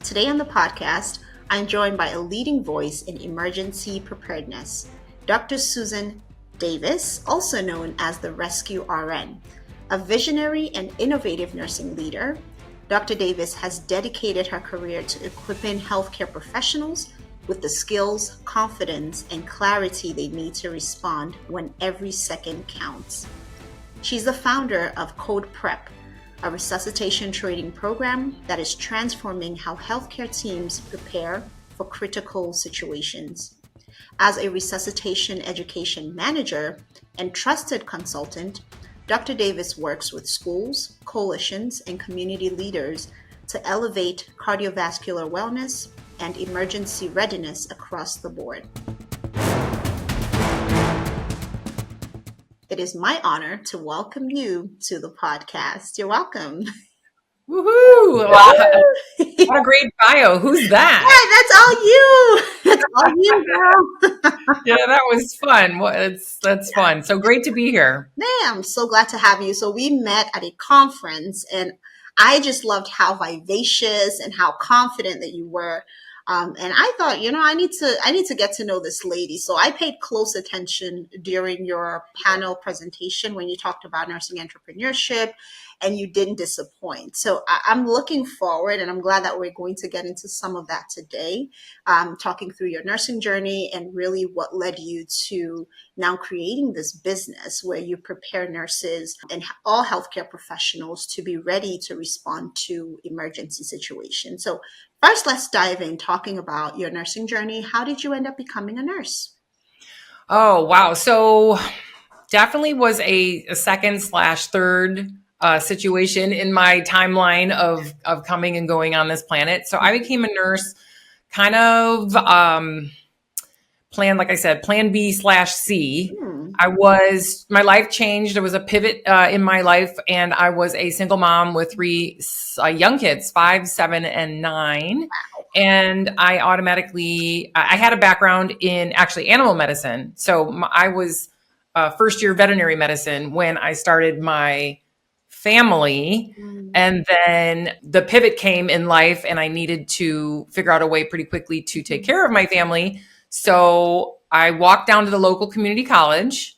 Today on the podcast, I'm joined by a leading voice in emergency preparedness, Dr. Susan Davies, also known as the Rescue RN. A visionary and innovative nursing leader, Dr. Davies has dedicated her career to equipping healthcare professionals with the skills, confidence, and clarity they need to respond when every second counts. She's the founder of CodePrep, a resuscitation training program that is transforming how healthcare teams prepare for critical situations. As a resuscitation education manager and trusted consultant, Dr. Davies works with schools, coalitions, and community leaders to elevate cardiovascular wellness and emergency readiness across the board. It is my honor to welcome you to the podcast. You're welcome. Woohoo! What a great bio. Who's that? Yeah, that's all you. That's all you, girl. Yeah, that was fun. That's fun. So great to be here. Yeah, I'm so glad to have you. So we met at a conference, and I just loved how vivacious and how confident that you were. And I thought, I need to get to know this lady. So I paid close attention during your panel presentation when you talked about nursing entrepreneurship, and you didn't disappoint. So I'm looking forward, and I'm glad that we're going to get into some of that today, talking through your nursing journey and really what led you to now creating this business where you prepare nurses and all healthcare professionals to be ready to respond to emergency situations. So first, let's dive in talking about your nursing journey. How did you end up becoming a nurse? Oh, wow. So definitely was a second/third situation in my timeline of coming and going on this planet. So I became a nurse kind of plan B/C. My life changed. There was a pivot in my life, and I was a single mom with three young kids, 5, 7, and 9. And I had a background in actually animal medicine. So I was first year veterinary medicine when I started my family. And then the pivot came in life, and I needed to figure out a way pretty quickly to take care of my family. So I walked down to the local community college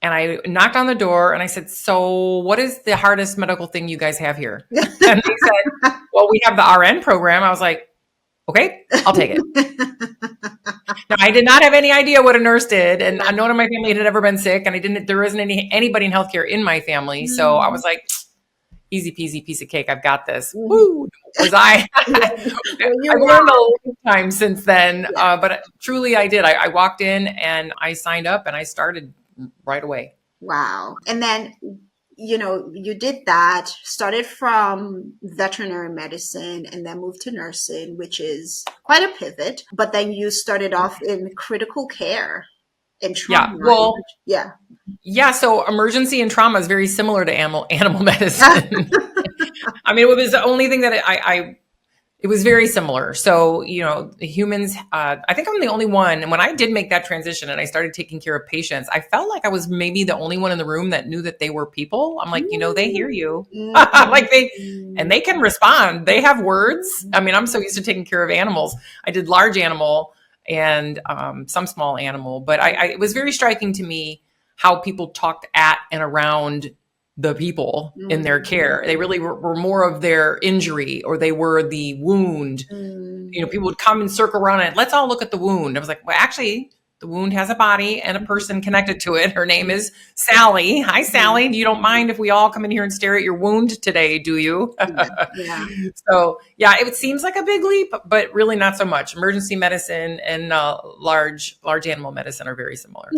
and I knocked on the door and I said, "So what is the hardest medical thing you guys have here?" And they said, "Well, we have the RN program." I was like, "Okay, I'll take it." Now, I did not have any idea what a nurse did, and none of my family had ever been sick, and there wasn't anybody in healthcare in my family. So I was like, easy peasy piece of cake. I've got this. Woo! I learned a long time since then, but truly I did. I walked in and I signed up and I started right away. Wow. And then, you did that, started from veterinary medicine and then moved to nursing, which is quite a pivot. But then you started off in critical care and trauma. Yeah. So emergency and trauma is very similar to animal medicine. I mean, it was the only thing that it was very similar. So, the humans, I think I'm the only one. And when I did make that transition and I started taking care of patients, I felt like I was maybe the only one in the room that knew that they were people. I'm like, they hear you. And they can respond. They have words. I mean, I'm so used to taking care of animals. I did large animal and some small animal, but it was very striking to me how people talked at and around the people in their care. They really were more of their injury, or they were the wound. People would come and circle around and let's all look at the wound. I was like, well, actually, the wound has a body and a person connected to it. Her name is Sally. Hi, Sally. You don't mind if we all come in here and stare at your wound today, do you? Yeah. So, it seems like a big leap, but really not so much. Emergency medicine and large animal medicine are very similar.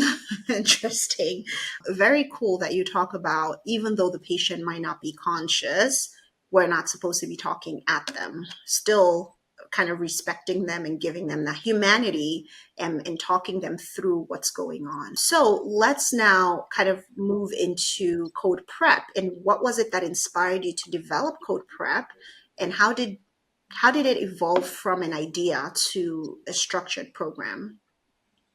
Interesting. Very cool that you talk about, even though the patient might not be conscious, we're not supposed to be talking at them. Still kind of respecting them and giving them that humanity and talking them through what's going on. So let's now kind of move into CodePrep. And what was it that inspired you to develop CodePrep? And how did it evolve from an idea to a structured program?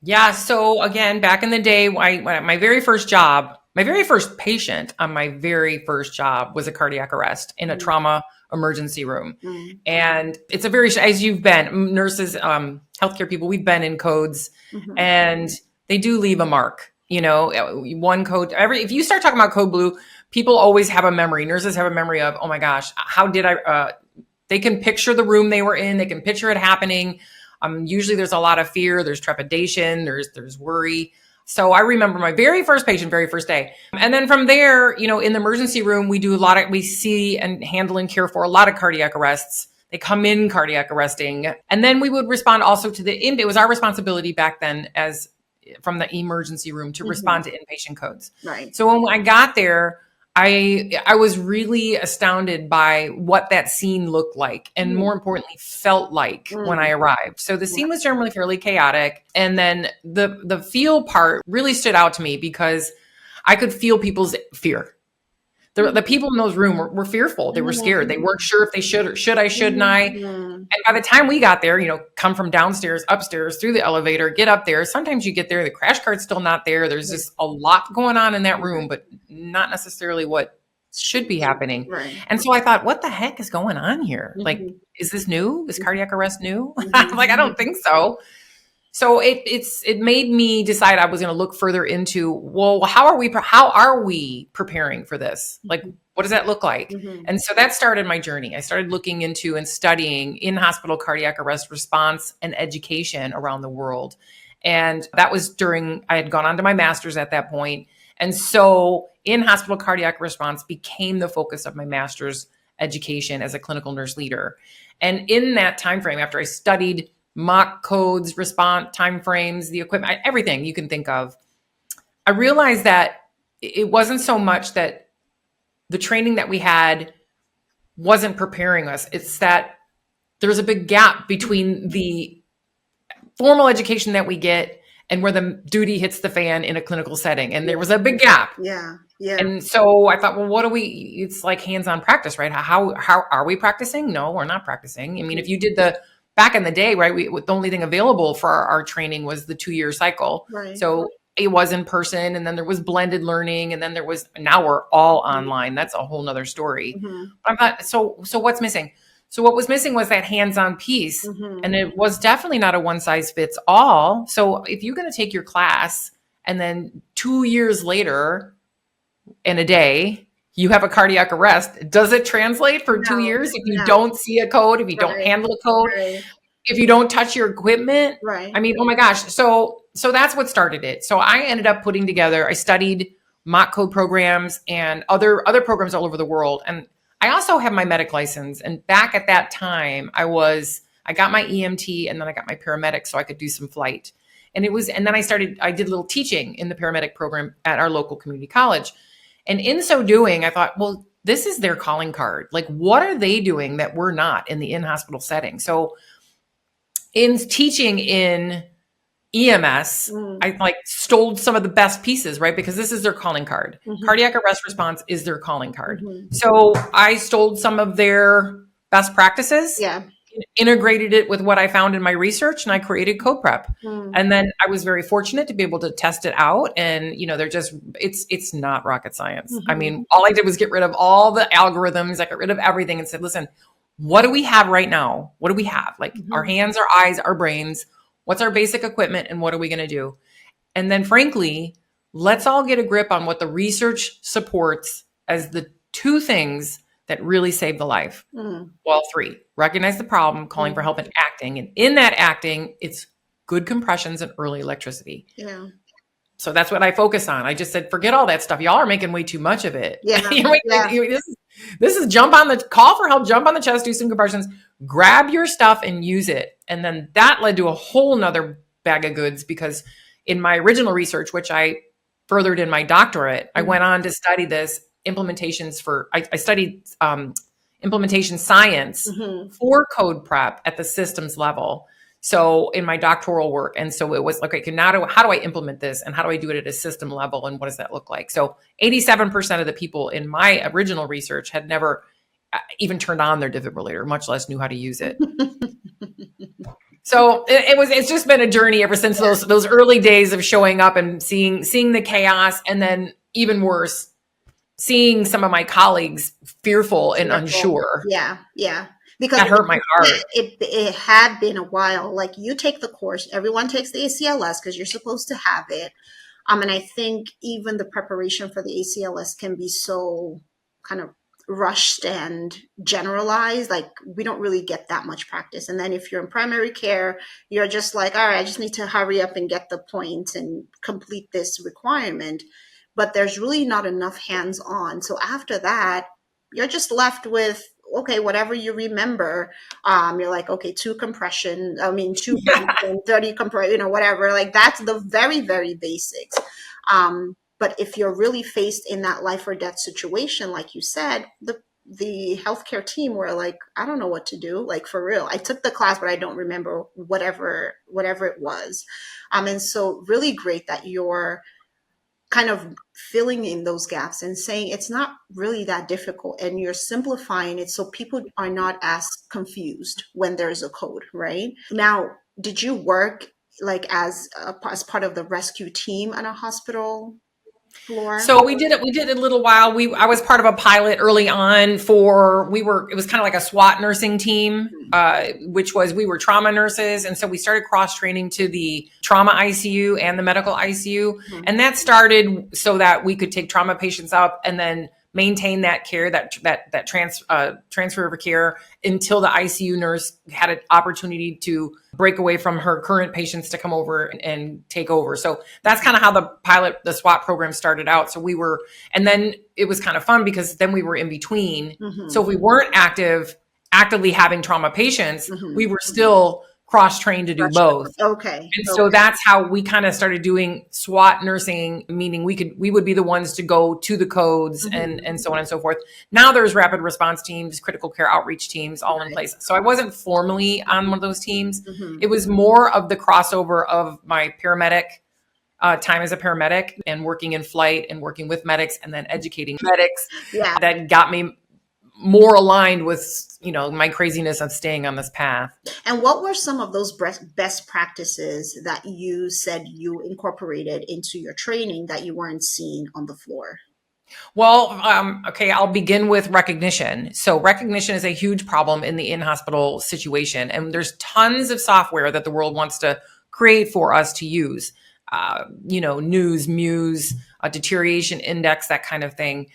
Yeah. So again, back in the day, my very first job my very first patient on my very first job was a cardiac arrest in a trauma emergency room. And it's a very, as you've been, nurses, healthcare people, we've been in codes, and they do leave a mark. One code, if you start talking about code blue, people always have a memory. Nurses have a memory of, oh my gosh, how did they can picture the room they were in. They can picture it happening. Usually there's a lot of fear. There's trepidation. There's worry. So I remember my very first patient, very first day. And then from there, in the emergency room, we see and handle and care for a lot of cardiac arrests. They come in cardiac arresting. And then we would respond also to it was our responsibility back then from the emergency room to respond to inpatient codes. Right. So when I got there, I was really astounded by what that scene looked like, and more importantly, felt like when I arrived. So the scene was generally fairly chaotic. And then the feel part really stood out to me because I could feel people's fear. The people in those rooms were fearful. They were scared. They weren't sure if they shouldn't I? And by the time we got there, come from downstairs, upstairs, through the elevator, get up there. Sometimes you get there, the crash cart's still not there. There's just a lot going on in that room, but not necessarily what should be happening. Right. And so I thought, what the heck is going on here? Like, is this new? Is cardiac arrest new? I'm like, I don't think so. So it made me decide I was going to look further into, well, how are we preparing for this? Like, what does that look like? And so that started my journey. I started looking into and studying in-hospital cardiac arrest response and education around the world. And that was I had gone on to my master's at that point. And so in-hospital cardiac response became the focus of my master's education as a clinical nurse leader. And in that time frame, after I studied mock codes, response timeframes, the equipment, everything you can think of, I realized that it wasn't so much that the training that we had wasn't preparing us. It's that there's a big gap between the formal education that we get and where the duty hits the fan in a clinical setting. And there was a big gap. Yeah. Yeah. And so I thought, well, it's like hands-on practice, right? How are we practicing? No, we're not practicing. I mean, if you did back in the day, right, the only thing available for our training was the 2-year cycle. Right. So it was in person, and then there was blended learning, and then now we're all online. That's a whole nother story. But I thought, so what's missing? So what was missing was that hands-on piece, and it was definitely not a one-size-fits-all. So if you're going to take your class and then 2 years later in a day, you have a cardiac arrest, does it translate for 2 years if you don't see a code, if you don't handle a code, if you don't touch your equipment? Right. I mean, oh my gosh. So that's what started it. So I ended up I studied mock code programs and other programs all over the world. And I also have my medic license. And back at that time, I got my EMT, and then I got my paramedic so I could do some flight. And then I did a little teaching in the paramedic program at our local community college. And in so doing, I thought, well, this is their calling card. Like, what are they doing that we're not in the in-hospital setting? So in teaching in EMS, I stole some of the best pieces, right? Because this is their calling card. Cardiac arrest response is their calling card. So I stole some of their best practices, integrated it with what I found in my research, and I created CodePrep. And then I was very fortunate to be able to test it out. And, it's not rocket science. I mean, all I did was get rid of all the algorithms. I got rid of everything and said, listen, what do we have right now? What do we have? Like our hands, our eyes, our brains. What's our basic equipment, and what are we going to do? And then frankly, let's all get a grip on what the research supports as the 2 things that really save the life. Well, 3, recognize the problem, calling for help, and acting. And in that acting, it's good compressions and early electricity. Yeah. So that's what I focus on. I just said, forget all that stuff. Y'all are making way too much of it. Yeah. This is call for help, jump on the chest, do some compressions, grab your stuff and use it. And then that led to a whole nother bag of goods, because in my original research, which I furthered in my doctorate, I went on to study this I studied implementation science for CodePrep at the systems level. So in my doctoral work. And so it was like, okay, how do I implement this, and how do I do it at a system level, and what does that look like? So 87% of the people in my original research had never even turned on their defibrillator, much less knew how to use it. So it's just been a journey ever since those early days of showing up and seeing the chaos, and then even worse, seeing some of my colleagues fearful and unsure. Yeah. Because that hurt my heart. It had been a while. Like, you take the course, everyone takes the ACLS because you're supposed to have it. And I think even the preparation for the ACLS can be so kind of rushed and generalized. Like, we don't really get that much practice. And then if you're in primary care, you're just like, all right, I just need to hurry up and get the points and complete this requirement. But there's really not enough hands-on. So after that, you're just left with, okay, whatever you remember. You're like, okay, two compression, 30 compression, whatever. Like, that's the very, very basics. But if you're really faced in that life or death situation, like you said, the healthcare team were like, I don't know what to do. Like, for real. I took the class, but I don't remember whatever it was. And so really great that you're kind of filling in those gaps and saying it's not really that difficult, and you're simplifying it so people are not as confused when there's a code, right? Now, did you work like as part of the rescue team on a hospital floor? So we did a little while. I was part of a pilot early on it was kind of like a SWAT nursing team, we were trauma nurses. And so we started cross training to the trauma ICU and the medical ICU. Mm-hmm. And that started so that we could take trauma patients up and then maintain that care, that transfer of care until the ICU nurse had an opportunity to break away from her current patients to come over and take over. So that's kind of how the SWAT program started out. So and then it was kind of fun because then we were in between. Mm-hmm. So if we weren't actively having trauma patients, mm-hmm. we were still cross-trained to do both. Okay. And so that's how we kind of started doing SWAT nursing, meaning we would be the ones to go to the codes, mm-hmm. and so on and so forth. Now there's rapid response teams, critical care outreach teams, all in place. So I wasn't formally on one of those teams. Mm-hmm. It was more of the crossover of my paramedic time as a paramedic and working in flight and working with medics and then educating medics that got me more aligned with, my craziness of staying on this path. And what were some of those best practices that you said you incorporated into your training that you weren't seeing on the floor? Well, I'll begin with recognition. So recognition is a huge problem in the in-hospital situation. And there's tons of software that the world wants to create for us to use, News, Muse, deterioration index, that kind of thing.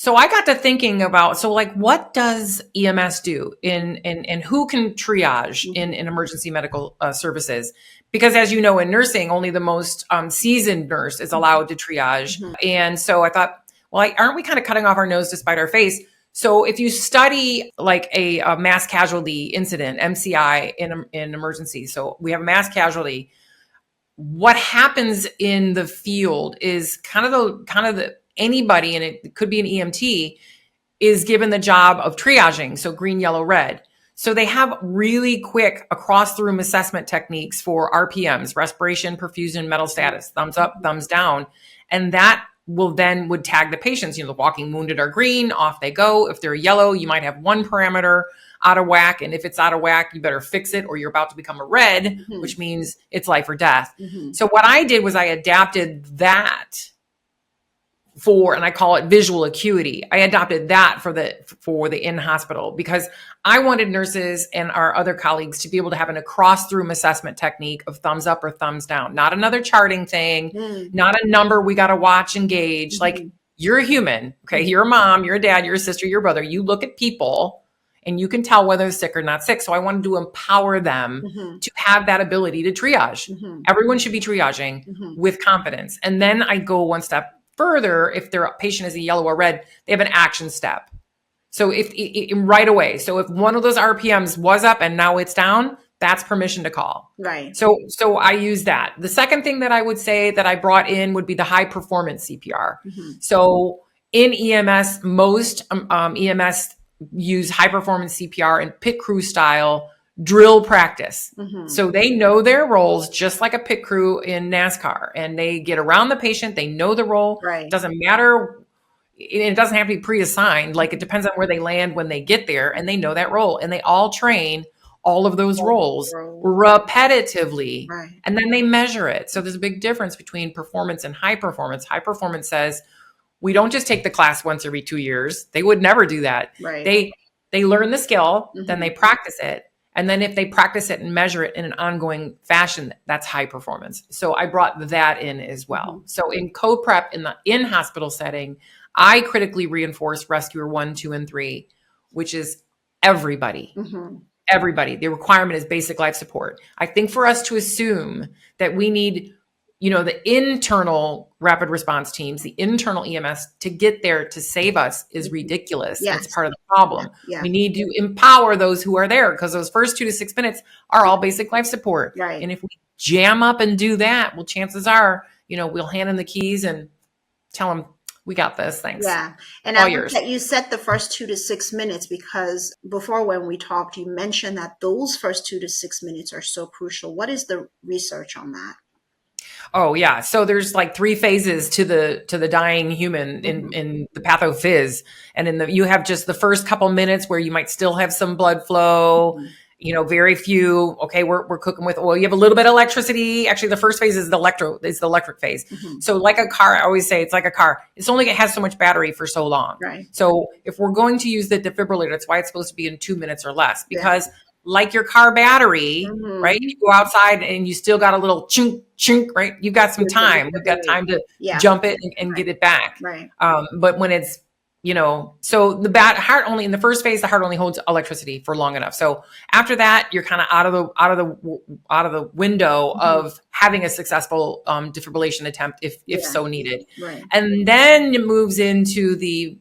So I got to thinking about, what does EMS do and who can triage in emergency medical services? Because as you know, in nursing, only the most seasoned nurse is allowed to triage. Mm-hmm. And so I thought, aren't we kind of cutting off our nose to spite our face? So if you study like a mass casualty incident, MCI in emergency, so we have a mass casualty, what happens in the field is kind of the anybody, and it could be an EMT, is given the job of triaging. So green, yellow, red. So they have really quick across the room assessment techniques for RPMs, respiration, perfusion, mental status, thumbs up, thumbs down. And that would tag the patients. The walking wounded are green, off they go. If they're yellow, you might have one parameter out of whack. And if it's out of whack, you better fix it or you're about to become a red, mm-hmm. which means it's life or death. Mm-hmm. So what I did was I adapted that and I call it visual acuity. I adopted that for the in-hospital because I wanted nurses and our other colleagues to be able to have an across-the-room assessment technique of thumbs up or thumbs down, not another charting thing, not a number we got to watch and gauge. Mm-hmm. Like, you're a human, okay? You're a mom, you're a dad, you're a sister, you're a brother. You look at people and you can tell whether they're sick or not sick. So I wanted to empower them mm-hmm. to have that ability to triage. Mm-hmm. Everyone should be triaging mm-hmm. with confidence. And then I go one step further. If their patient is a yellow or red, they have an action step. So if right away, so if one of those RPMs was up and now it's down, that's permission to call. Right. So I use that. The second thing that I would say that I brought in would be the high performance CPR. Mm-hmm. So in EMS, most EMS use high performance CPR and pit crew style drill practice. Mm-hmm. So they know their roles just like a pit crew in NASCAR, and they get around the patient. They know the role. Right. It doesn't matter. It doesn't have to be pre-assigned. Like, it depends on where they land when they get there, and they know that role, and they all train all of those roles repetitively. Right. And then they measure it. So there's a big difference between performance and high performance. High performance says, we don't just take the class once every 2 years. They would never do that. Right. They learn the skill, then they practice it. And then if they practice it and measure it in an ongoing fashion, that's high performance. So I brought that in as well. So in CodePrep, in the in-hospital setting, I critically reinforce rescuer 1, 2, and 3, which is everybody. Everybody. The requirement is basic life support. I think for us to assume that we need, the internal rapid response teams, the internal EMS to get there to save us is ridiculous. Yes. It's part of the problem. Yeah. We need to empower those who are there, because those first 2 to 6 minutes are all basic life support. Right. And if we jam up and do that, well, chances are, we'll hand them the keys and tell them, we got this. Thanks. Yeah. And I like that you set the first 2 to 6 minutes, because before, when we talked, you mentioned that those first 2 to 6 minutes are so crucial. What is the research on that? Oh yeah. So there's like 3 phases to the dying human in the pathophys. And you have just the first couple minutes where you might still have some blood flow, very few. Okay. We're cooking with oil. You have a little bit of electricity. Actually, the first phase is the electric phase. So like a car, I always say it's like a car. It has so much battery for so long. Right. So if we're going to use the defibrillator, that's why it's supposed to be in 2 minutes or less, because like your car battery, right? You go outside and you still got a little chink, chink, right? You've got some time. We've got time to jump it and get it back. Right. But when it's, so the heart only in the first phase, the heart only holds electricity for long enough. So after that, you're kind of out of the window of having a successful defibrillation attempt if so needed. Right. And then it moves into the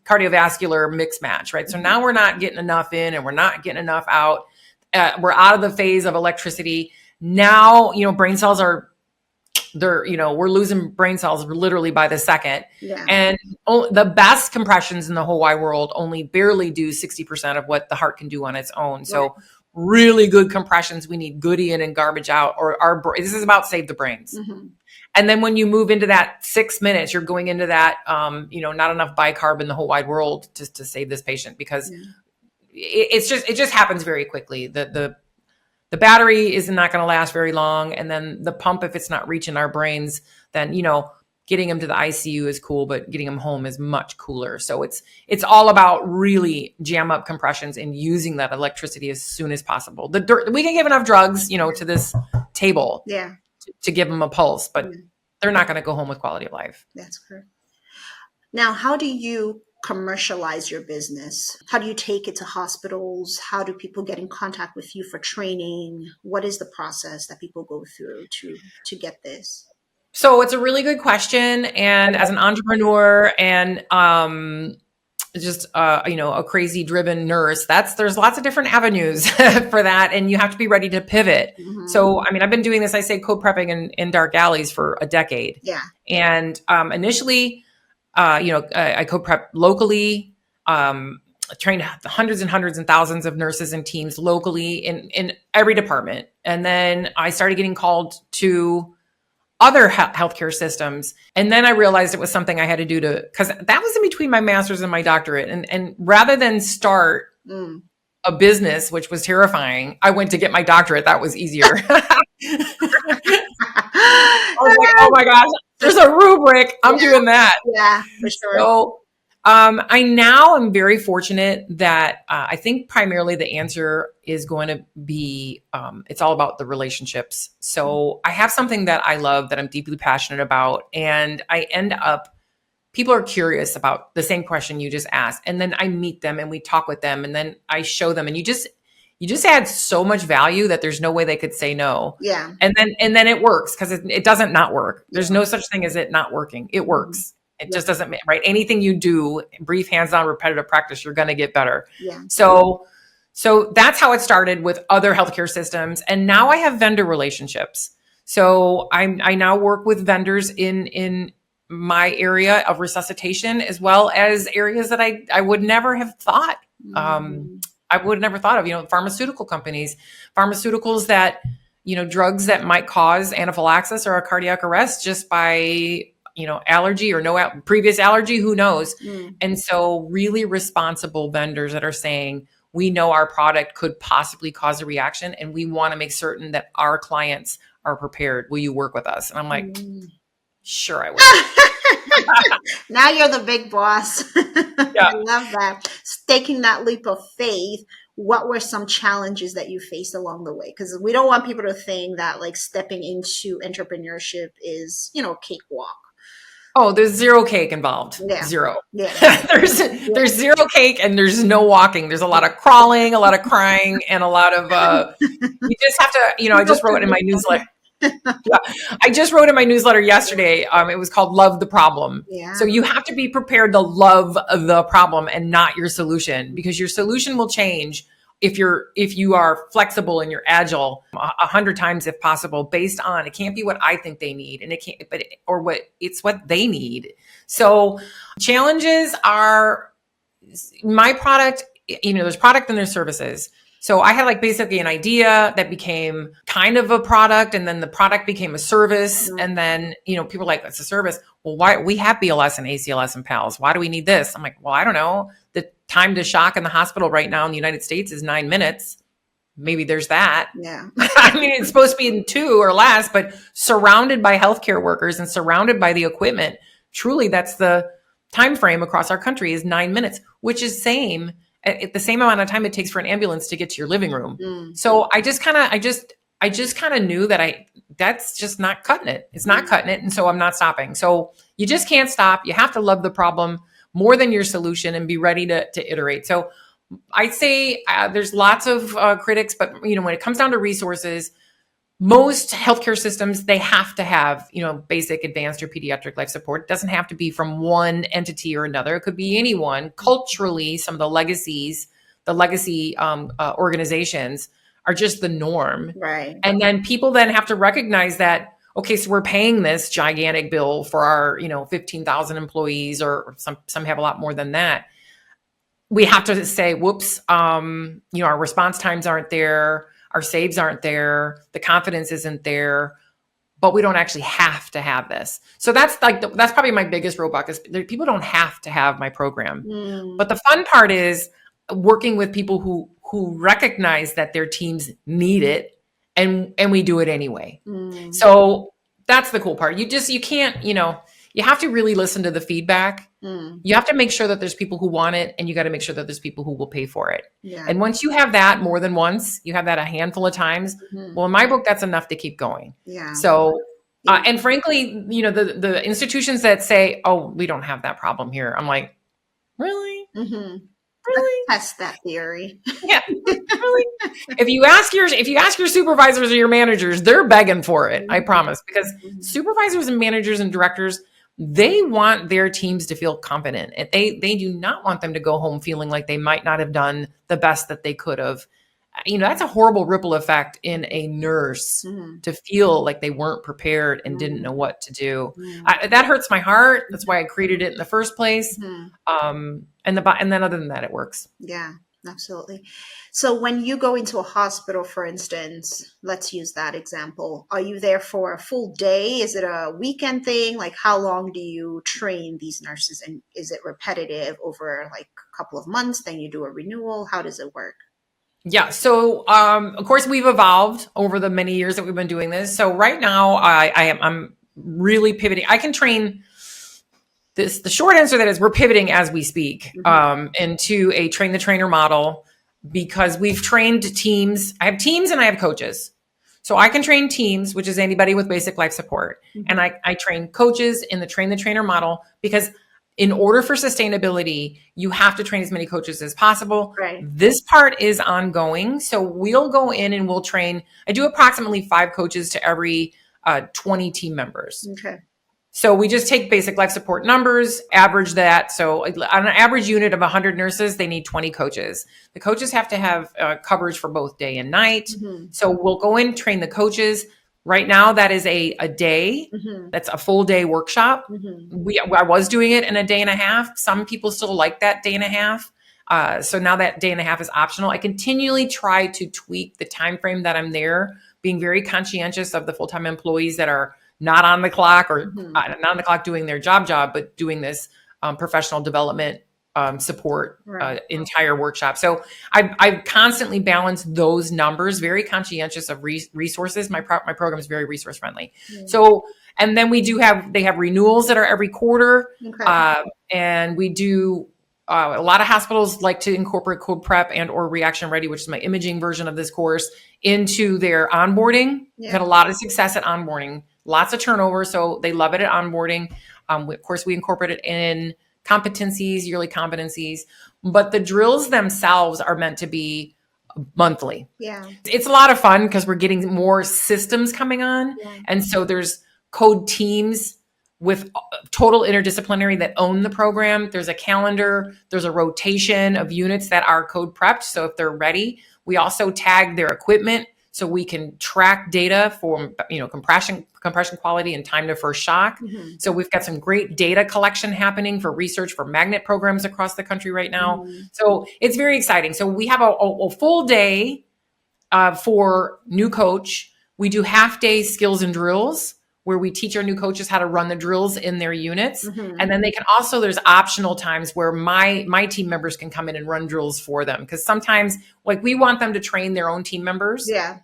cardiovascular mix match, right? So now we're not getting enough in and we're not getting enough out. We're out of the phase of electricity. Now, brain cells we're losing brain cells literally by the second. Yeah. And the best compressions in the whole wide world only barely do 60% of what the heart can do on its own. So really good compressions, we need good in and garbage out, or this is about save the brains. And then when you move into that 6 minutes, you're going into that, not enough bicarb in the whole wide world to save this patient, because it just happens very quickly. The battery is not going to last very long. And then the pump, if it's not reaching our brains, then, getting them to the ICU is cool, but getting them home is much cooler. So it's all about really jam up compressions and using that electricity as soon as possible. We can give enough drugs, to this table to give them a pulse, but they're not going to go home with quality of life. That's correct. Now, how do you commercialize your business? How do you take it to hospitals? How do people get in contact with you for training? What is the process that people go through to get this? So it's a really good question. And as an entrepreneur and just a crazy driven nurse, there's lots of different avenues for that, and you have to be ready to pivot. So I've been doing this, I say, code prepping in dark alleys for a decade. Yeah. And initially, I code prep locally, trained hundreds and hundreds and thousands of nurses and teams locally in every department. And then I started getting called to other healthcare systems. And then I realized it was something I had to do because that was in between my master's and my doctorate. And rather than start a business, which was terrifying, I went to get my doctorate. That was easier. I was like, oh my gosh, there's a rubric. I'm doing that. Yeah, for sure. So I now am very fortunate that I think primarily the answer is going to be, it's all about the relationships. So I have something that I love, that I'm deeply passionate about. And I end up, people are curious about the same question you just asked. And then I meet them and we talk with them and then I show them, and you just add so much value that there's no way they could say no. Yeah. And then it works, because it doesn't not work. There's no such thing as it not working. It works. It just doesn't, right? Anything you do, brief, hands-on, repetitive practice, you're going to get better. Yeah. So that's how it started with other healthcare systems. And now I have vendor relationships. So I now work with vendors in my area of resuscitation, as well as areas that I would never have thought. I would have never thought of, pharmaceutical companies, pharmaceuticals that, drugs that might cause anaphylaxis or a cardiac arrest just by, allergy or no previous allergy, who knows? And so really responsible vendors that are saying, we know our product could possibly cause a reaction and we want to make certain that our clients are prepared. Will you work with us? And I'm like, Sure, I will. Now you're the big boss. Yeah. I love that. Taking that leap of faith. What were some challenges that you faced along the way? Because we don't want people to think that like stepping into entrepreneurship is, cakewalk. Oh, there's zero cake involved. Yeah. Zero. Yeah. There's zero cake and there's no walking. There's a lot of crawling, a lot of crying, and a lot of you just have to, I just wrote in my newsletter. Yeah. I just wrote in my newsletter yesterday. It was called Love the Problem. Yeah. So you have to be prepared to love the problem and not your solution, because your solution will change if you are flexible and you're agile 100 times if possible, based on, it can't be what I think they need, and what they need. So challenges are my product, there's product and there's services. So I had like basically an idea that became kind of a product, and then the product became a service. Mm-hmm. And then, people are like, it's a service. Well, why we have BLS and ACLS and PALS? Why do we need this? I'm like, well, I don't know. The time to shock in the hospital right now in the United States is 9 minutes. Maybe there's that. Yeah. I mean, it's supposed to be in 2 or less, but surrounded by healthcare workers and surrounded by the equipment, truly that's the time frame across our country is 9 minutes, which is at the same amount of time it takes for an ambulance to get to your living room. Mm. So I just kind of knew that that's just not cutting it. It's not cutting it. And so I'm not stopping. So you just can't stop. You have to love the problem more than your solution and be ready to iterate. So I'd say there's lots of critics, but when it comes down to resources, most healthcare systems, they have to have, basic, advanced, or pediatric life support. It doesn't have to be from one entity or another. It could be anyone. Culturally, some of the legacy organizations are just the norm. Right. And then people then have to recognize that, okay, so we're paying this gigantic bill for our, 15,000 employees, or some have a lot more than that. We have to say, whoops, our response times aren't there. Our saves aren't there. The confidence isn't there, but we don't actually have to have this. So that's probably my biggest roadblock is people don't have to have my program. Mm. But the fun part is working with people who recognize that their teams need it, and we do it anyway. Mm. So that's the cool part. You can't, you have to really listen to the feedback. Mm. You have to make sure that there's people who want it, and you got to make sure that there's people who will pay for it. Yeah. And once you have that more than once, you have that a handful of times. Mm-hmm. Well, in my book, that's enough to keep going. Yeah. So, and frankly, the institutions that say, "Oh, we don't have that problem here," I'm like, really? Mm-hmm. Really? Let's test that theory. Yeah. Really? If you ask your supervisors or your managers, they're begging for it. Mm-hmm. I promise, because supervisors and managers and directors, they want their teams to feel confident. They do not want them to go home feeling like they might not have done the best that they could have. That's a horrible ripple effect in a nurse, mm-hmm. to feel like they weren't prepared and didn't know what to do. Mm-hmm. That hurts my heart. That's why I created it in the first place. Mm-hmm. And then other than that, it works. Yeah, absolutely. So when you go into a hospital, for instance, let's use that example. Are you there for a full day? Is it a weekend thing? Like, how long do you train these nurses? And is it repetitive over like a couple of months? Then you do a renewal? How does it work? Yeah. So, of course, we've evolved over the many years that we've been doing this. So right now I'm really pivoting. I can train this. The short answer to that is we're pivoting as we speak, mm-hmm. Into a train the trainer model, because we've trained teams. I have teams and I have coaches. So I can train teams, which is anybody with basic life support. Mm-hmm. And I train coaches in the train the trainer model, because in order for sustainability, you have to train as many coaches as possible. Right. This part is ongoing. So we'll go in and we'll train. I do approximately 5 coaches to every 20 team members. Okay. So we just take basic life support numbers, average that. So on an average unit of 100 nurses, they need 20 coaches. The coaches have to have coverage for both day and night. Mm-hmm. So we'll go in, train the coaches. Right now, that is a day. Mm-hmm. That's a full day workshop. Mm-hmm. I was doing it in a day and a half. Some people still like that day and a half. So now that day and a half is optional. I continually try to tweak the time frame that I'm there, being very conscientious of the full-time employees that are not on the clock or not on the clock doing their job, but doing this professional development support entire workshop. So I constantly balance those numbers, very conscientious of resources. My program is very resource friendly. Yeah. So, and then they have renewals that are every quarter. Okay. And we do, a lot of hospitals like to incorporate CodePrep and or Reaction Ready, which is my imaging version of this course, into their onboarding. Yeah. We've had a lot of success at onboarding, lots of turnover. So they love it at onboarding. Of course, we incorporate it in competencies, yearly competencies, but the drills themselves are meant to be monthly. Yeah. It's a lot of fun because we're getting more systems coming on. Yeah. And so there's code teams with total interdisciplinary that own the program. There's a calendar, there's a rotation of units that are code prepped. So if they're ready, we also tag their equipment so we can track data for, compression quality and time to first shock. Mm-hmm. So we've got some great data collection happening for research for magnet programs across the country right now. Mm-hmm. So it's very exciting. So we have a full day for new coach. We do half day skills and drills where we teach our new coaches how to run the drills in their units. Mm-hmm. And then they can also, there's optional times where my team members can come in and run drills for them. Because sometimes we want them to train their own team members. Yeah.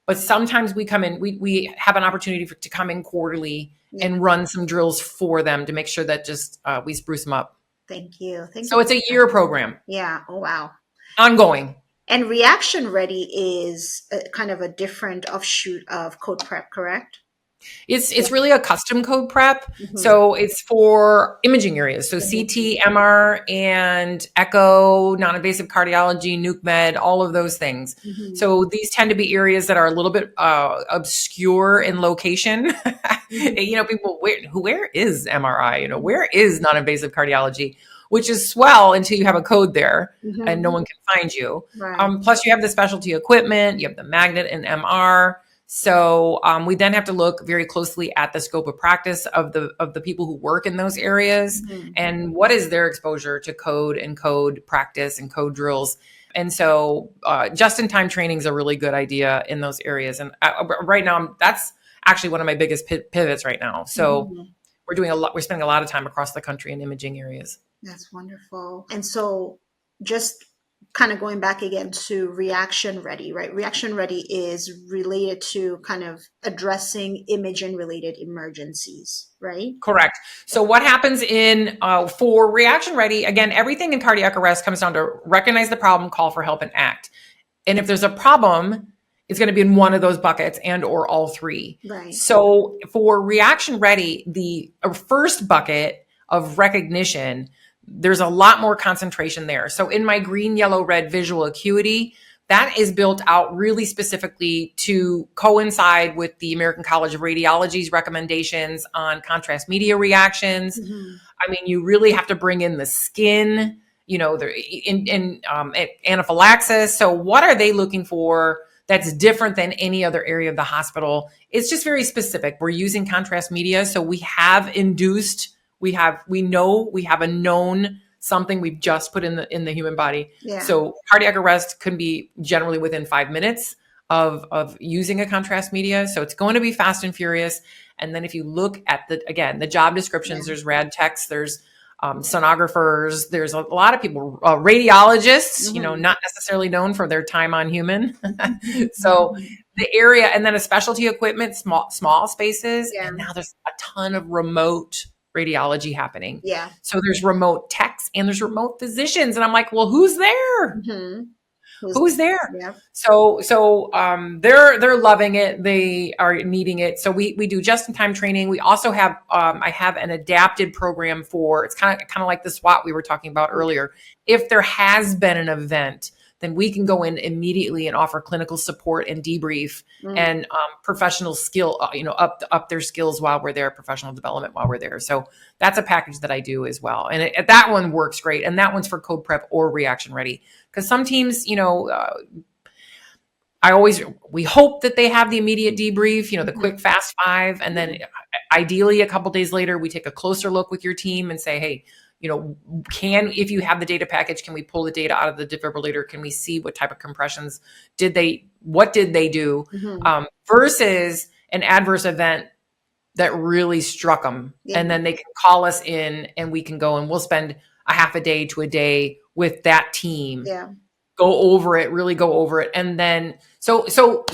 But sometimes we come in, we have an opportunity to come in quarterly and run some drills for them to make sure that just we spruce them up. Thank you. So it's a year program. Yeah. Oh, wow. Ongoing. And Reaction Ready is kind of a different offshoot of CodePrep, correct? It's really a custom code prep. Mm-hmm. So it's for imaging areas. So CT, MR, and echo, non-invasive cardiology, nuke med, all of those things. Mm-hmm. So these tend to be areas that are a little bit obscure in location. Mm-hmm. People, where is MRI? Where is non-invasive cardiology? Which is swell until you have a code there and no one can find you. Right. Plus you have the specialty equipment, you have the magnet and MR. So we then have to look very closely at the scope of practice of the people who work in those areas and what is their exposure to code and code practice and code drills. And so just-in-time training is a really good idea in those areas. And right now, that's actually one of my biggest pivots right now. So we're spending a lot of time across the country in imaging areas. That's wonderful. And so just kind of going back again to Reaction Ready, right? Reaction Ready is related to kind of addressing imaging-related emergencies, right? Correct. So what happens for Reaction Ready, again, everything in cardiac arrest comes down to recognize the problem, call for help, and act. And if there's a problem, it's going to be in one of those buckets and or all three. Right. So for Reaction Ready, the first bucket of recognition, there's a lot more concentration there. So in my green, yellow, red visual acuity, that is built out really specifically to coincide with the American College of Radiology's recommendations on contrast media reactions. Mm-hmm. I mean, you really have to bring in the skin, anaphylaxis. So what are they looking for that's different than any other area of the hospital? It's just very specific. We're using contrast media. So we have induced we have a known something we've just put in the human body. Yeah. So cardiac arrest can be generally within 5 minutes of using a contrast media. So it's going to be fast and furious. And then if you look at the job descriptions, there's rad techs, there's sonographers, there's a lot of people, radiologists, not necessarily known for their time on human. So the area, and then a specialty equipment, small spaces. Yeah. And now there's a ton of remote radiology happening. Yeah. So there's remote techs and there's remote physicians. And I'm like, well, who's there? Mm-hmm. Who's there? Yeah. So they're loving it. They are needing it. So we do just-in-time training. We also have, I have an adapted program it's kind of like the SWAT we were talking about earlier. If there has been an event, then we can go in immediately and offer clinical support and debrief and professional skill, up their skills while we're there, professional development while we're there. So that's a package that I do as well. And that one works great. And that one's for CodePrep or Reaction Ready. Because some teams, we hope that they have the immediate debrief, the quick fast 5. And then ideally a couple days later, we take a closer look with your team and say, hey, if you have the data package, can we pull the data out of the defibrillator? Can we see what type of compressions what did they do? Mm-hmm. Versus an adverse event that really struck them. Yeah. And then they can call us in and we can go and we'll spend a half a day to a day with that team. Yeah. Really go over it. And then, so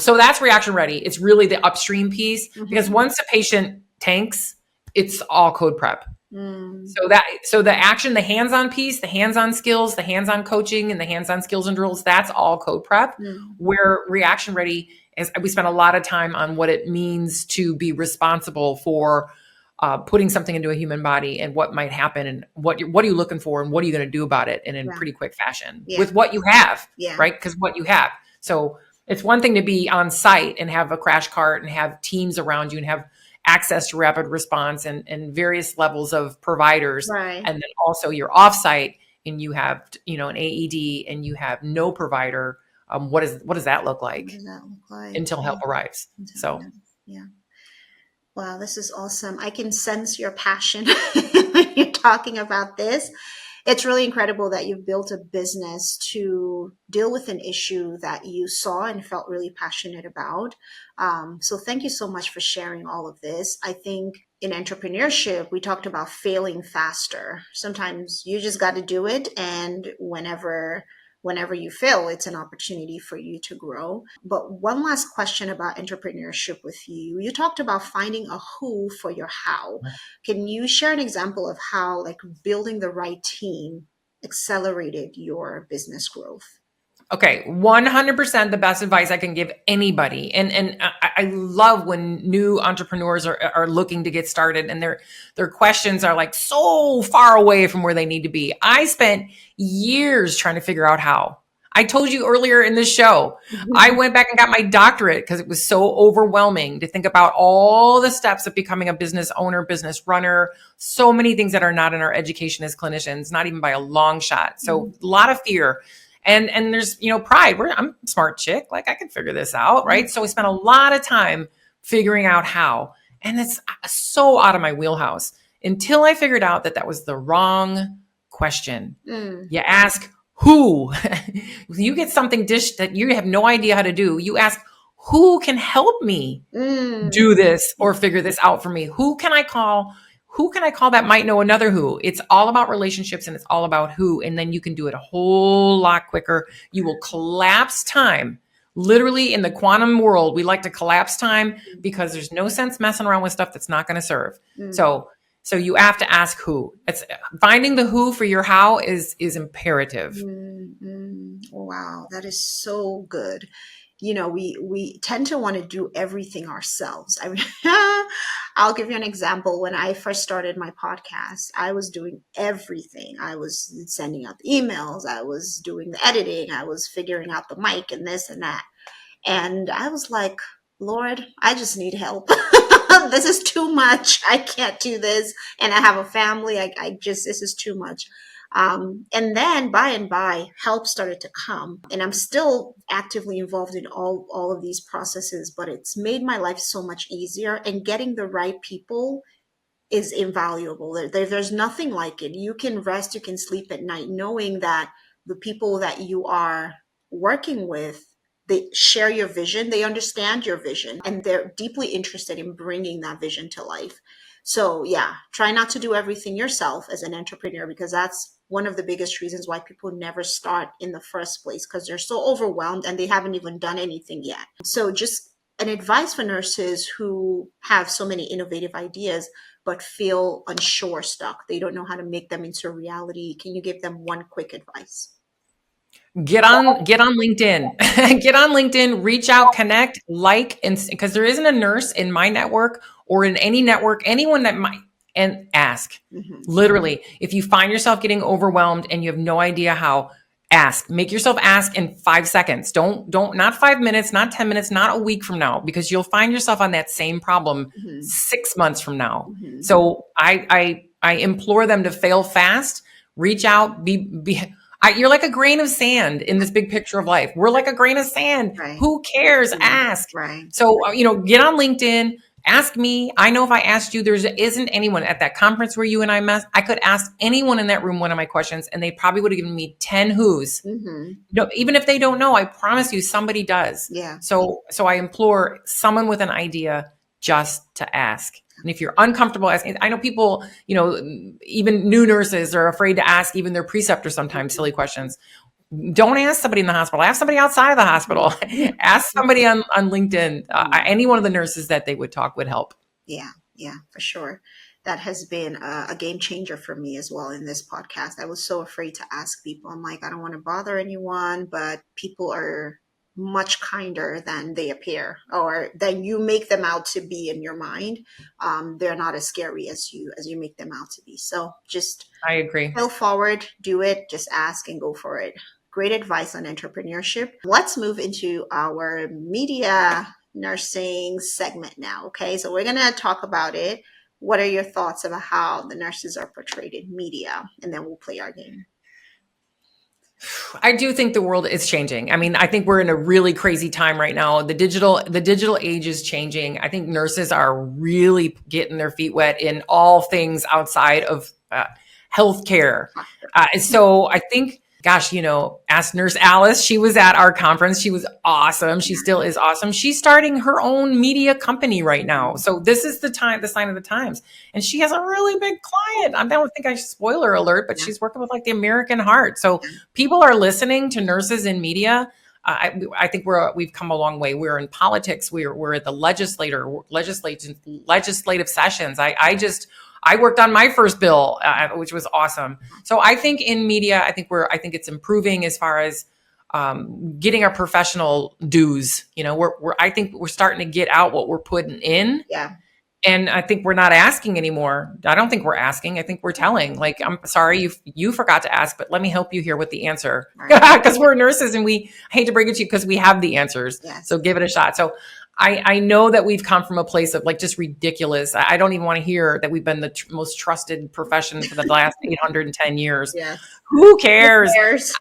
that's reaction ready. It's really the upstream piece, because once a patient tanks, it's all code prep. So the action, the hands-on piece, the hands-on skills, the hands-on coaching, and the hands-on skills and drills, that's all code prep. Where reaction ready is, we spend a lot of time on what it means to be responsible for putting something into a human body and what might happen, and what are you looking for, and what are you going to do about it, and in pretty quick fashion with what you have, right? Because what you have. So it's one thing to be on site and have a crash cart and have teams around you and have access to rapid response and various levels of providers. And then also you're offsite and you have, an AED and you have no provider. What does that look like? Until help arrives? Wow, this is awesome. I can sense your passion when you're talking about this. It's really incredible that you've built a business to deal with an issue that you saw and felt really passionate about. So thank you so much for sharing all of this. I think in entrepreneurship, we talked about failing faster. Sometimes you just got to do it. And whenever you fail, it's an opportunity for you to grow. But one last question about entrepreneurship with you. You talked about finding a who for your how. Can you share an example of how, like, building the right team accelerated your business growth? Okay, 100% the best advice I can give anybody. And I love when new entrepreneurs are looking to get started and their questions are like so far away from where they need to be. I spent years trying to figure out how. I told you earlier in this show, I went back and got my doctorate because it was so overwhelming to think about all the steps of becoming a business owner, business runner, so many things that are not in our education as clinicians, not even by a long shot. So a lot of fear. And there's, pride. I'm a smart chick. Like, I can figure this out, right? So we spent a lot of time figuring out how. And it's so out of my wheelhouse until I figured out that was the wrong question. You ask who. You get something dished that you have no idea how to do. You ask, who can help me do this or figure this out for me? Who can I call? Who can I call that might know another who? It's all about relationships and it's all about who. And then you can do it a whole lot quicker. You will collapse time. Literally in the quantum world, we like to collapse time because there's no sense messing around with stuff that's not going to serve. So you have to ask who. It's finding the who for your how is imperative. Wow, that is so good. We tend to want to do everything ourselves. I'll give you an example. When I first started my podcast, I was doing everything. I was sending out the emails. I was doing the editing. I was figuring out the mic and this and that. And I was like, Lord, I just need help. This is too much. I can't do this. And I have a family. This is too much. And then by and by, help started to come. And I'm still actively involved in all of these processes, but it's made my life so much easier. And getting the right people is invaluable. There's nothing like it. You can rest, you can sleep at night, knowing that the people that you are working with, they share your vision, they understand your vision, and they're deeply interested in bringing that vision to life. So yeah, try not to do everything yourself as an entrepreneur, because that's one of the biggest reasons why people never start in the first place, because they're so overwhelmed and they haven't even done anything yet. So just an advice for nurses who have so many innovative ideas but feel unsure, stuck. They don't know how to make them into reality. Can you give them one quick advice? Get on LinkedIn. Get on LinkedIn, reach out, connect, and because there isn't a nurse in my network or in any network, anyone that might, and ask. Literally, if you find yourself getting overwhelmed and you have no idea how, ask. Make yourself ask in 5 seconds. Don't not 5 minutes, not 10 minutes, not a week from now, because you'll find yourself on that same problem 6 months from now. So I implore them to fail fast, reach out, you're like a grain of sand in this big picture of life. We're like a grain of sand. Right. Who cares? Ask. Right. So, get on LinkedIn, ask me. I know if I asked you, there isn't anyone at that conference where you and I met. I could ask anyone in that room one of my questions and they probably would have given me 10 who's. Even if they don't know, I promise you somebody does. Yeah. So I implore someone with an idea just to ask. And if you're uncomfortable asking, I know people, even new nurses are afraid to ask even their preceptor sometimes silly questions. Don't ask somebody in the hospital. Ask somebody outside of the hospital. Ask somebody on LinkedIn. Any one of the nurses that they would talk would help. Yeah, for sure. That has been a game changer for me as well in this podcast. I was so afraid to ask people. I'm like, I don't want to bother anyone, but people are much kinder than they appear or than you make them out to be in your mind. They're not as scary as you make them out to be. So just I agree. Go forward, do it, just ask and go for it. Great advice on entrepreneurship. Let's move into our media nursing segment now. Okay, so we're going to talk about it. What are your thoughts about how the nurses are portrayed in media? And then we'll play our game. I do think the world is changing. I mean, I think we're in a really crazy time right now. The digital age is changing. I think nurses are really getting their feet wet in all things outside of healthcare. So I think, gosh, ask Nurse Alice. She was at our conference. She was awesome. She still is awesome. She's starting her own media company right now. So this is the sign of the times. And she has a really big client. I don't think I should spoiler alert, but she's working with like the American Heart. So people are listening to nurses in media. I think we've come a long way. We're in politics. We're at the legislative sessions. I worked on my first bill, which was awesome. So I think in media, I think it's improving as far as getting our professional dues. I think we're starting to get out what we're putting in. Yeah. And I think we're not asking anymore. I don't think we're asking. I think we're telling. Like, I'm sorry, you forgot to ask, but let me help you here with the answer. Because we're nurses and I hate to break it to you because we have the answers. Yes. So give it a shot. So I know that we've come from a place of like just ridiculous. I don't even want to hear that we've been the most trusted profession for the last 810 years. Yes. Who cares?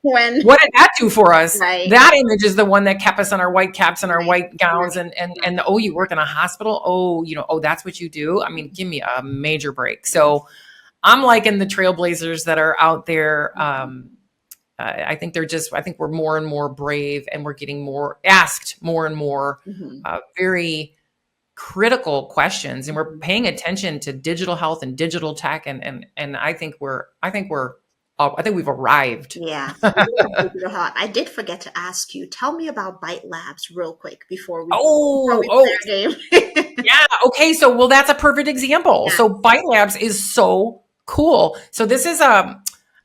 What did that do for us? Right. That image is the one that kept us in our white caps and our white gowns and oh, you work in a hospital? Oh, that's what you do? I mean, give me a major break. So I'm liking the trailblazers that are out there. I think we're more and more brave and we're getting asked more and more very critical questions, and we're paying attention to digital health and digital tech. And I think we've arrived. Yeah. I did forget to ask you, tell me about Bite Labs real quick before we play our game. Yeah. Okay. So, that's a perfect example. Yeah. So Bite Labs is so cool. So this is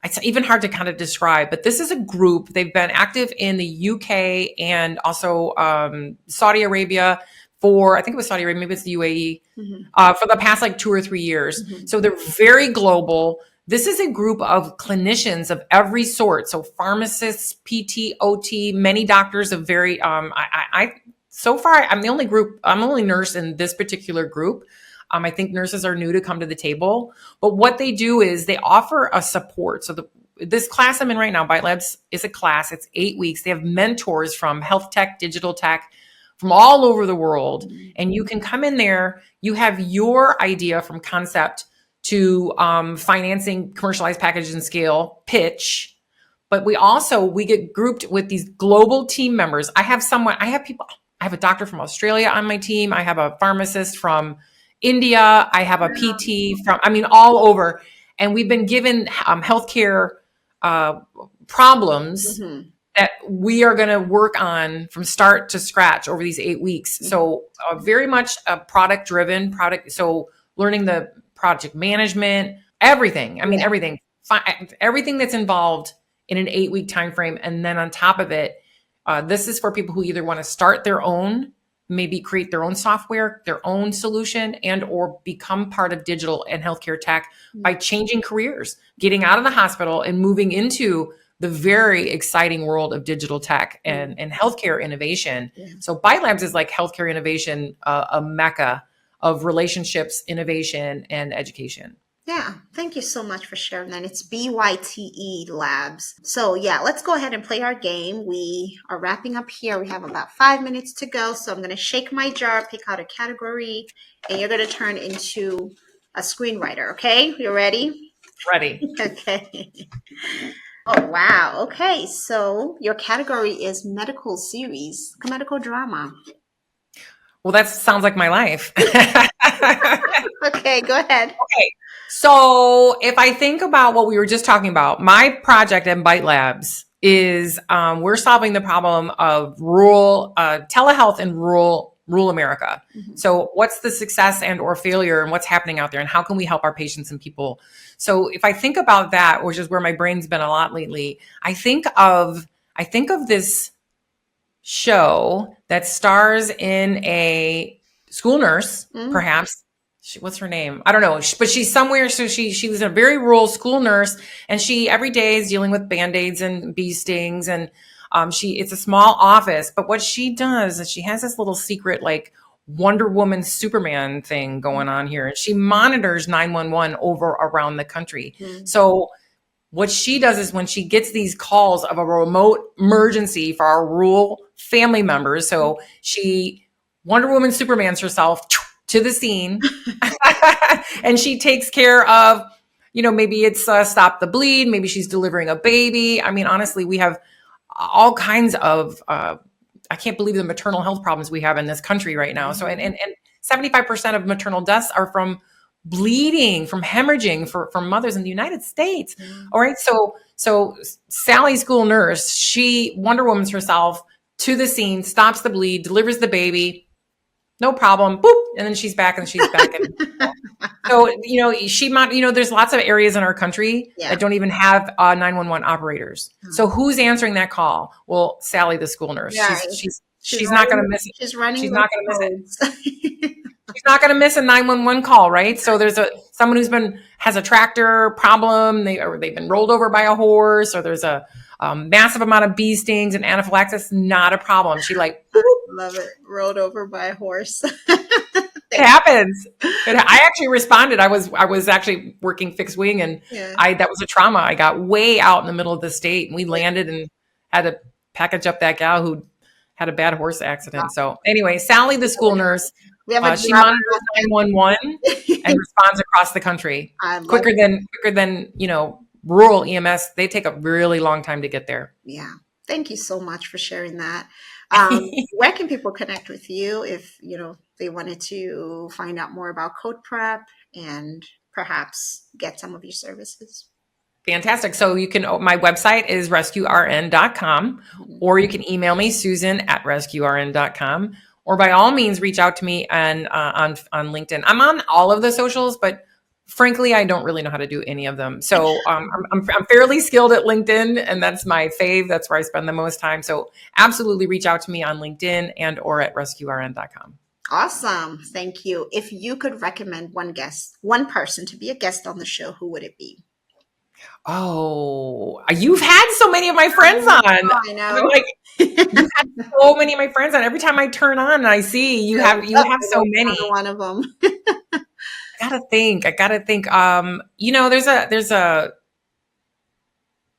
it's even hard to kind of describe, but this is a group. They've been active in the UK and also Saudi Arabia I think it was Saudi Arabia, maybe it's the UAE, for the past like 2 or 3 years. So they're very global. This is a group of clinicians of every sort. So pharmacists, PT, OT, many doctors of very, so far, I'm the only nurse in this particular group. I think nurses are new to come to the table, but what they do is they offer a support. So this class I'm in right now, Bite Labs, is a class. It's 8 weeks. They have mentors from health tech, digital tech, from all over the world. And you can come in there. You have your idea from concept to financing, commercialized package and scale, pitch. But we get grouped with these global team members. I have a doctor from Australia on my team. I have a pharmacist from India. I have a PT all over. And we've been given healthcare problems that we are going to work on from start to scratch over these 8 weeks. So very much a product driven product. So learning the project management, everything. Everything that's involved in an 8 week time frame. And then on top of it, this is for people who either want to start their own, maybe create their own software, their own solution, and or become part of digital and healthcare tech by changing careers, getting out of the hospital and moving into the very exciting world of digital tech and healthcare innovation. Yeah. So Bite Labs is like healthcare innovation, a mecca of relationships, innovation, and education. Yeah, thank you so much for sharing that. It's BYTE Labs. So yeah, let's go ahead and play our game. We are wrapping up here. We have about 5 minutes to go. So I'm going to shake my jar, pick out a category, and you're going to turn into a screenwriter. Okay, you ready? Ready. Okay. Oh, wow. Okay, so your category is medical series, medical drama. Well, that sounds like my life. Okay, go ahead. Okay. So if I think about what we were just talking about, my project at Bite Labs is we're solving the problem of rural telehealth in rural America. Mm-hmm. So what's the success and or failure and what's happening out there and how can we help our patients and people? So if I think about that, which is where my brain's been a lot lately, I think of this show that stars in a school nurse, perhaps. What's her name? I don't know, but she's somewhere. So she was a very rural school nurse, and she every day is dealing with Band-Aids and bee stings, and it's a small office. But what she does is she has this little secret like Wonder Woman Superman thing going on here, and she monitors 911 over around the country. So what she does is when she gets these calls of a remote emergency for our rural family members, so she Wonder Woman Supermans herself to the scene and she takes care of, maybe it's stop the bleed. Maybe she's delivering a baby. I mean, honestly, we have all kinds of, I can't believe the maternal health problems we have in this country right now. So, and 75% of maternal deaths are from bleeding, from hemorrhaging from mothers in the United States. All right. So Sally, school nurse, she Wonder Woman's herself to the scene, stops the bleed, delivers the baby. No problem. Boop. And then she's back and she's back. And so, there's lots of areas in our country that don't even have 911 operators. So who's answering that call? Well, Sally, the school nurse. Yeah, she's not going to miss it. She's running. She's not going to miss it. She's not going to miss a 911 call, right? So there's someone who's has a tractor problem. They've been rolled over by a horse, or there's a massive amount of bee stings and anaphylaxis. Not a problem. She love it. Rolled over by a horse. It happens. I actually responded. I was actually working fixed wing, and that was a trauma. I got way out in the middle of the state, and we landed and had to package up that gal who had a bad horse accident. So anyway, Sally, the school nurse, she monitors 911 and responds across the country quicker than rural EMS. They take a really long time to get there. Yeah. Thank you so much for sharing that. Where can people connect with you if, they wanted to find out more about CodePrep and perhaps get some of your services? Fantastic. So my website is rescuern.com, or you can email me, susan@rescuern.com, or by all means, reach out to me on LinkedIn. I'm on all of the socials, but frankly, I don't really know how to do any of them. So I'm fairly skilled at LinkedIn, and that's my fave. That's where I spend the most time. So absolutely reach out to me on LinkedIn and or at rescuern.com. Awesome. Thank you. If you could recommend one person to be a guest on the show, who would it be? Oh, you've had so many of my friends on. I know. You've had so many of my friends on. Every time I turn on and I see you have so many. One of them. I gotta think.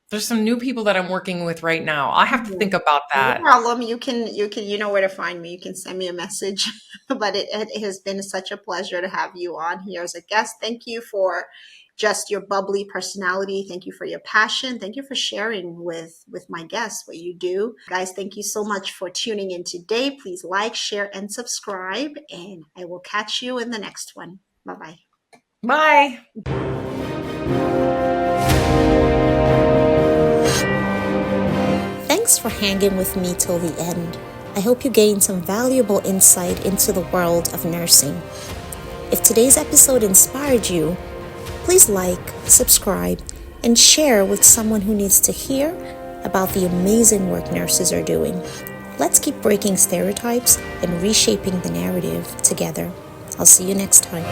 There's some new people that I'm working with right now. I have to think about that. No problem. You can, you know where to find me. You can send me a message. But it has been such a pleasure to have you on here as a guest. Thank you for just your bubbly personality. Thank you for your passion. Thank you for sharing with my guests what you do. Guys, thank you so much for tuning in today. Please like, share, and subscribe. And I will catch you in the next one. Bye-bye. Bye. Thanks for hanging with me till the end. I hope you gained some valuable insight into the world of nursing. If today's episode inspired you, please like, subscribe, and share with someone who needs to hear about the amazing work nurses are doing. Let's keep breaking stereotypes and reshaping the narrative together. I'll see you next time.